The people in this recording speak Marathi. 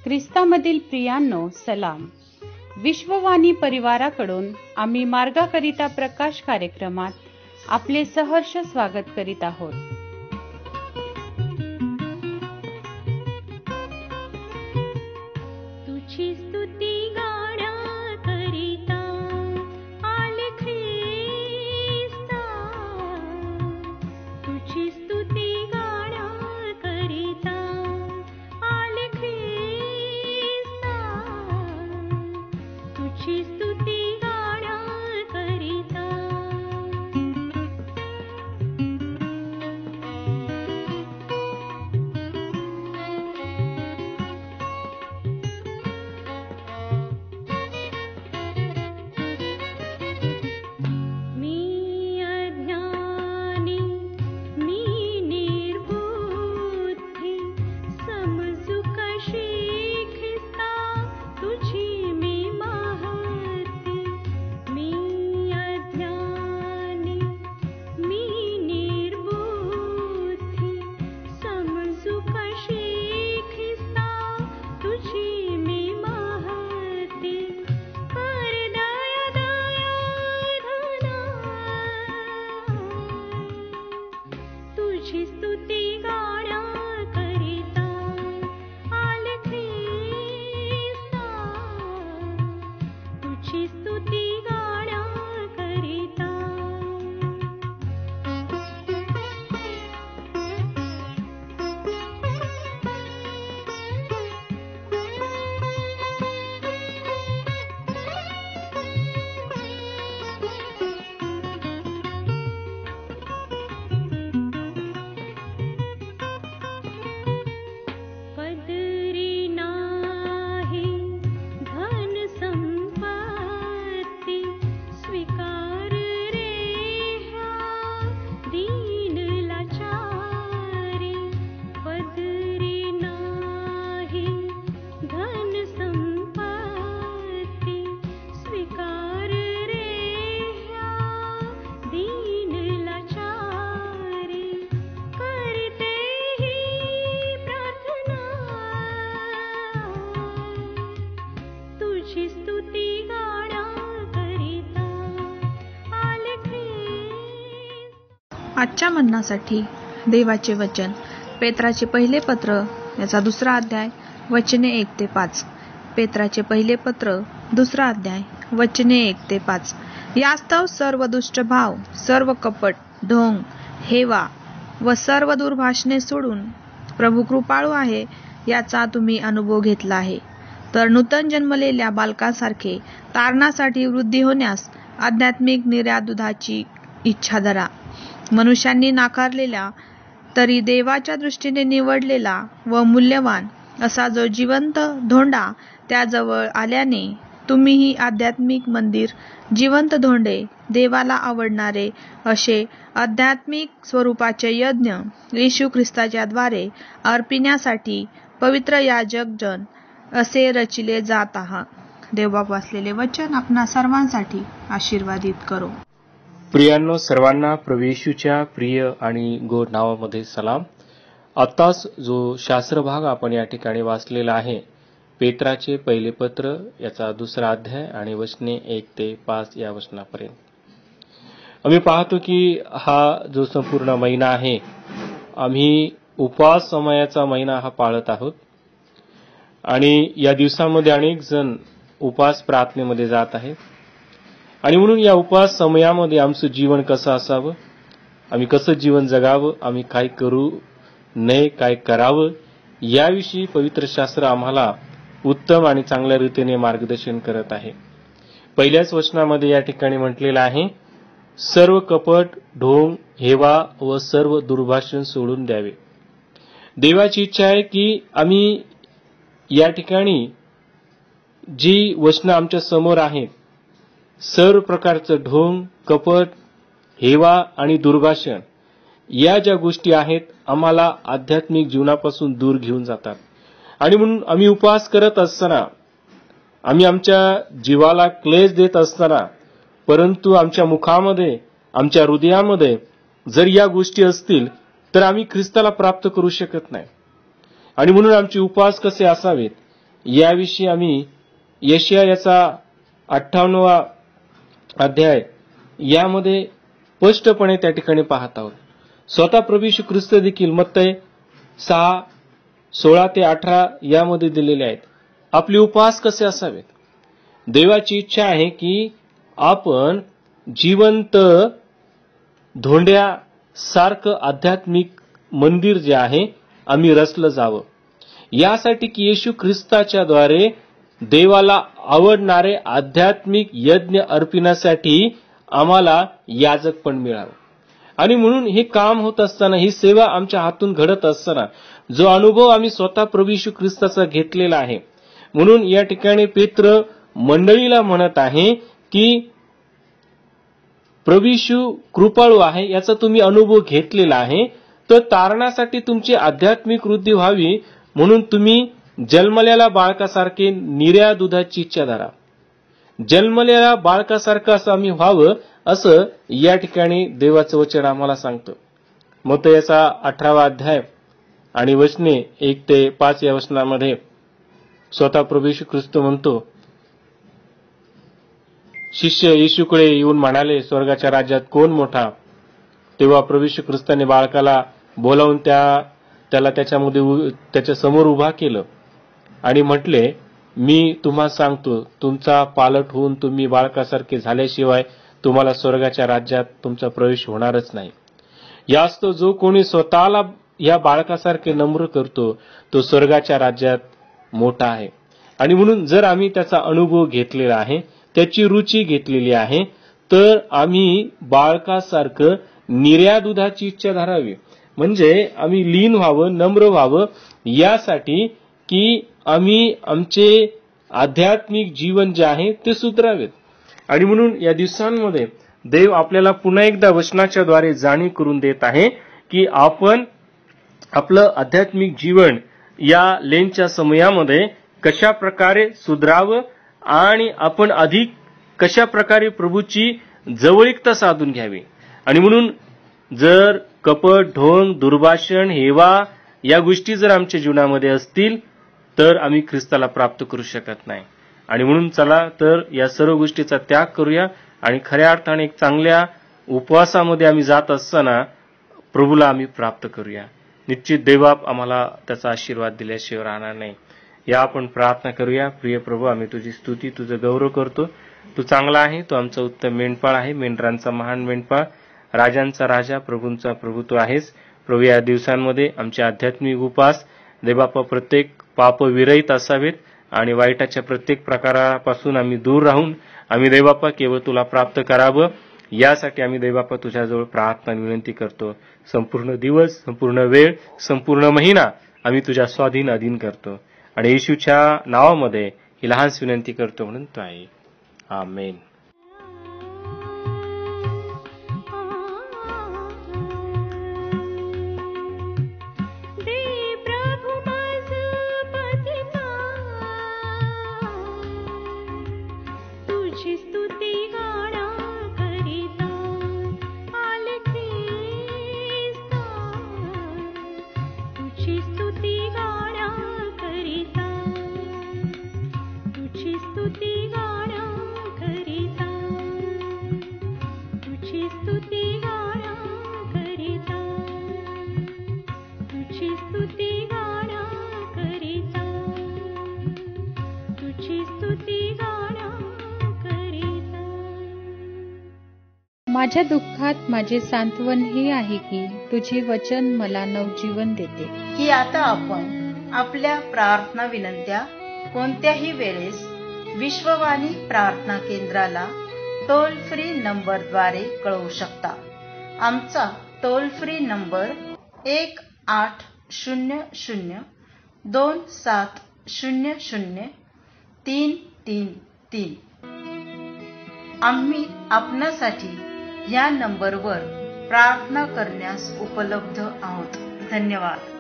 ख्रिस्तामधील प्रियांनो सलाम. विश्ववाणी परिवाराकडून आम्ही मार्गाकरिता प्रकाश कार्यक्रमात आपले सहर्ष स्वागत करीत आहोत. तुझी स्तुती गाण्याकरिता आले ख्रिस्ता, तुझी स्तुती गाण्याकरिता आले ख्रिस्ता, तुझी स्तुती गाण्याकरिता. मी अज्ञानी, मी निर्बुद्धी, समजू कशी ख्रिस्ता तुझी मी महती. मी अज्ञानी, मी निर्बुद्धी, समजू कशी ख्रिस्ता तुझी मी महती. कर दया दया धना, तुझी स्तुती गाण्याकरिता आले ख्रिस्ता, तुझी स्तुती गाण्याकरिता. पदरी नाही धन संपत्ती, स्वीकार रे ह्या दीन लाचारी. पदरी नाही धन संपत्ती, स्वीकार रे ह्या दीन लाचारी. करते ही प्रार्थना, तुझी स्तुती गाण्याकरिता आले ख्रिस्ता. आजच्या मन्नासाठी देवाचे वचन पेत्राचे पहिले पत्र याचा 2 अध्याय वचने 1 ते 5. पेत्राचे पहिले पत्र 2 अध्याय वचने 1 ते 5. यास्तव सर्व दुष्ट भाव, सर्व कपट, ढोंग, हेवा व सर्व दुर्भाषणे सोडून प्रभू कृपाळू आहे याचा तुम्ही अनुभव घेतला आहे. तर नूतन जन्मलेल्या बालकांसारखे तारणासाठी वृद्धी होण्यास आध्यात्मिक निर्या दुधाची इच्छा धरा. मनुष्यांनी नाकारलेला तरी देवाच्या दृष्टीने निवडलेला व मूल्यवान असा जो जिवंत धोंडा त्याजवळ आल्याने तुम्हीही आध्यात्मिक मंदिर, जिवंत धोंडे, देवाला आवडणारे असे आध्यात्मिक स्वरूपाचे यज्ञ येशू ख्रिस्ताच्या द्वारे अर्पिण्यासाठी पवित्र याजक जन असे रचिले जात आहात. देवबाप वाचलेले वचन आपणा सर्वांसाठी आशीर्वादित करो. प्रियांनो, सर्वांना प्रभू येशूच्या प्रिय आणि गोड नावामध्ये सलाम. आत्ताच जो शास्त्र भाग आपण या ठिकाणी वाचलेला आहे, पेत्राचे पहिले पत्र याचा 2 अध्याय आणि वचने 1 ते 5 या वचनापर्यंत, आम्ही पाहतो की हा जो संपूर्ण महिना आहे, आम्ही उपवास समयाचा महिना हा पाळत आहोत. आणि या दिवसामध्ये अनेक जण उपवास प्रार्थनेमध्ये जात आहेत. आणि म्हणून या उपवास समयामध्ये आमचं जीवन कसं असावं, आम्ही कसं जीवन जगावं, आम्ही काय करू नये, काय करावं, याविषयी पवित्र शास्त्र आम्हाला उत्तम आणि चांगल्या रीतीने मार्गदर्शन करत आहे. पहिल्याच वचनामध्ये या ठिकाणी म्हटलेलं आहे, सर्व कपट, ढोंग, हेवा व सर्व दुर्भाषण सोडून द्यावे. देवाची इच्छा आहे की आम्ही या ठिकाणी जी वचनं आमच्या समोर आहेत, सर्व प्रकारचं ढोंग, कपट, हेवा आणि दुर्भाषण या ज्या गोष्टी आहेत आम्हाला आध्यात्मिक जीवनापासून दूर घेऊन जातात. आणि म्हणून आम्ही उपवास करत असताना, आम्ही आमच्या जीवाला क्लेश देत असताना, परंतु आमच्या मुखामध्ये, आमच्या हृदयामध्ये जर या गोष्टी असतील तर आम्ही ख्रिस्ताला प्राप्त करू शकत नाही. आणि म्हणून आमचे उपवास कसे असावेत याविषयी आम्ही यशाया याचा 58वा अध्याय यामध्ये स्पष्टपणे त्या ठिकाणी पाहत आहोत. स्वतः प्रभू येशू ख्रिस्त देखील मत्तई 6:16 ते 18 यामध्ये दिलेले आहेत. आपले उपवास कसे असावेत. देवाची इच्छा आहे की आपण जिवंत धोंड्यासारखं आध्यात्मिक मंदिर जे आहे आम्ही रचलं जावं, यासाठी की येशू ख्रिस्ताच्या द्वारे देवाला आवडणारे आध्यात्मिक यज्ञ अर्पण्यासाठी आम्हाला याजकपण मिळावं. आणि म्हणून हे काम होत असताना, ही सेवा आमच्या हातून घडत असताना जो अनुभव आम्ही स्वतः प्रभू येशू ख्रिस्ताचा घेतलेला आहे, म्हणून या ठिकाणी पेत्र मंडळीला म्हणत आहे की प्रभू येशू कृपाळू आहे याचा तुम्ही अनुभव घेतलेला आहे, तर तारणासाठी तुमची आध्यात्मिक वृद्धी व्हावी म्हणून तुम्ही जन्मलेल्या बाळकासारखे निर्या दुधाची इच्छा धरा. जन्मलेल्या बाळकासारखं असं आम्ही व्हावं असं या ठिकाणी देवाचं वचन आम्हाला सांगतं. मत्तई याचा 18वा अध्याय आणि वचने 1 ते 5 या वचनामध्ये स्वतः प्रभू येशू ख्रिस्त म्हणतो, शिष्य येशूकडे येऊन म्हणाले, स्वर्गाच्या राज्यात कोण मोठा. तेव्हा प्रभू येशू ख्रिस्ताने बाळकाला बोलावून त्याला त्याच्या समोर उभा केलं आणि म्हटले, मी तुम्हा सांगतो, तुमचा पालट होऊन तुम्ही बाळकासारखे झाल्याशिवाय तुम्हाला स्वर्गाच्या राज्यात तुमचा प्रवेश होणारच नाही. यास्तव जो कोणी स्वतःला या बाळकासारखे नम्र करतो तो स्वर्गाच्या राज्यात मोठा आहे. आणि म्हणून जर आम्ही त्याचा अनुभव घेतलेला आहे, त्याची रुची घेतलेली आहे, तर आम्ही बाळकासारखं निर्या दुधाची इच्छा धरावी. म्हणजे आम्ही लीन व्हावं, नम्र व्हावं, यासाठी की आम्ही आमचे आध्यात्मिक जीवन जे आहे ते सुधारावेत. आणि म्हणून या दिवसांमध्ये देव आपल्याला पुन्हा एकदा वचनाच्या द्वारे जाणीव करून देत आहे की आपण आपलं आध्यात्मिक जीवन या लेनच्या समयामध्ये कशा प्रकारे सुधारावं आणि आपण अधिक कशा प्रकारे प्रभूची जवळीकता साधून घ्यावी. आणि म्हणून जर कपट, ढोंग, दुर्भाषण, हेवा या गोष्टी जर आमच्या जीवनामध्ये असतील तर आम्ही ख्रिस्ताला प्राप्त करू शकत नाही. आणि म्हणून चला तर या सर्व गोष्टीचा त्याग करूया आणि खऱ्या अर्थाने एक चांगल्या उपवासामध्ये आम्ही जात असताना प्रभूला आम्ही प्राप्त करूया. निश्चित देवबाप आम्हाला त्याचा आशीर्वाद दिल्याशिवाय राहणार नाही. या आपण प्रार्थना करूया. प्रिय प्रभू, आम्ही तुझी स्तुती, तुझं गौरव करतो. तू चांगला आहे, तू आमचा उत्तम मेंढपाळ आहे, मेंढरांचा महान मेंढपाळ, राजांचा राजा, प्रभूंचा प्रभू तू आहेस. प्रभू, या दिवसांमध्ये आमचे आध्यात्मिक उपास देवबापा प्रत्येक पाप विरहित असावेत आणि वाईटाच्या प्रत्येक प्रकारापासून आम्ही दूर राहून आम्ही देवबापा केवळ तुला प्राप्त करावं, यासाठी आम्ही देवबापा तुझ्याजवळ प्रार्थना विनंती करतो. संपूर्ण दिवस, संपूर्ण वेळ, संपूर्ण महिना आम्ही तुझ्या स्वाधीन अधीन करतो आणि येशूच्या नावामध्ये ही लहानशी विनंती करतो म्हणून तो आहे. आमेन. माझ्या दुःखात माझे सांत्वन हे आहे की तुझे वचन मला नवजीवन देते. की आता आपण आपल्या प्रार्थना विनंत्या कोणत्याही वेळेस विश्ववाणी प्रार्थना केंद्राला टोल फ्री नंबरद्वारे कळवू शकता. आमचा टोल फ्री नंबर 1-800-2700-333. आम्ही आपणासाठी या नंबरवर प्रार्थना करण्यास उपलब्ध आहोत. धन्यवाद.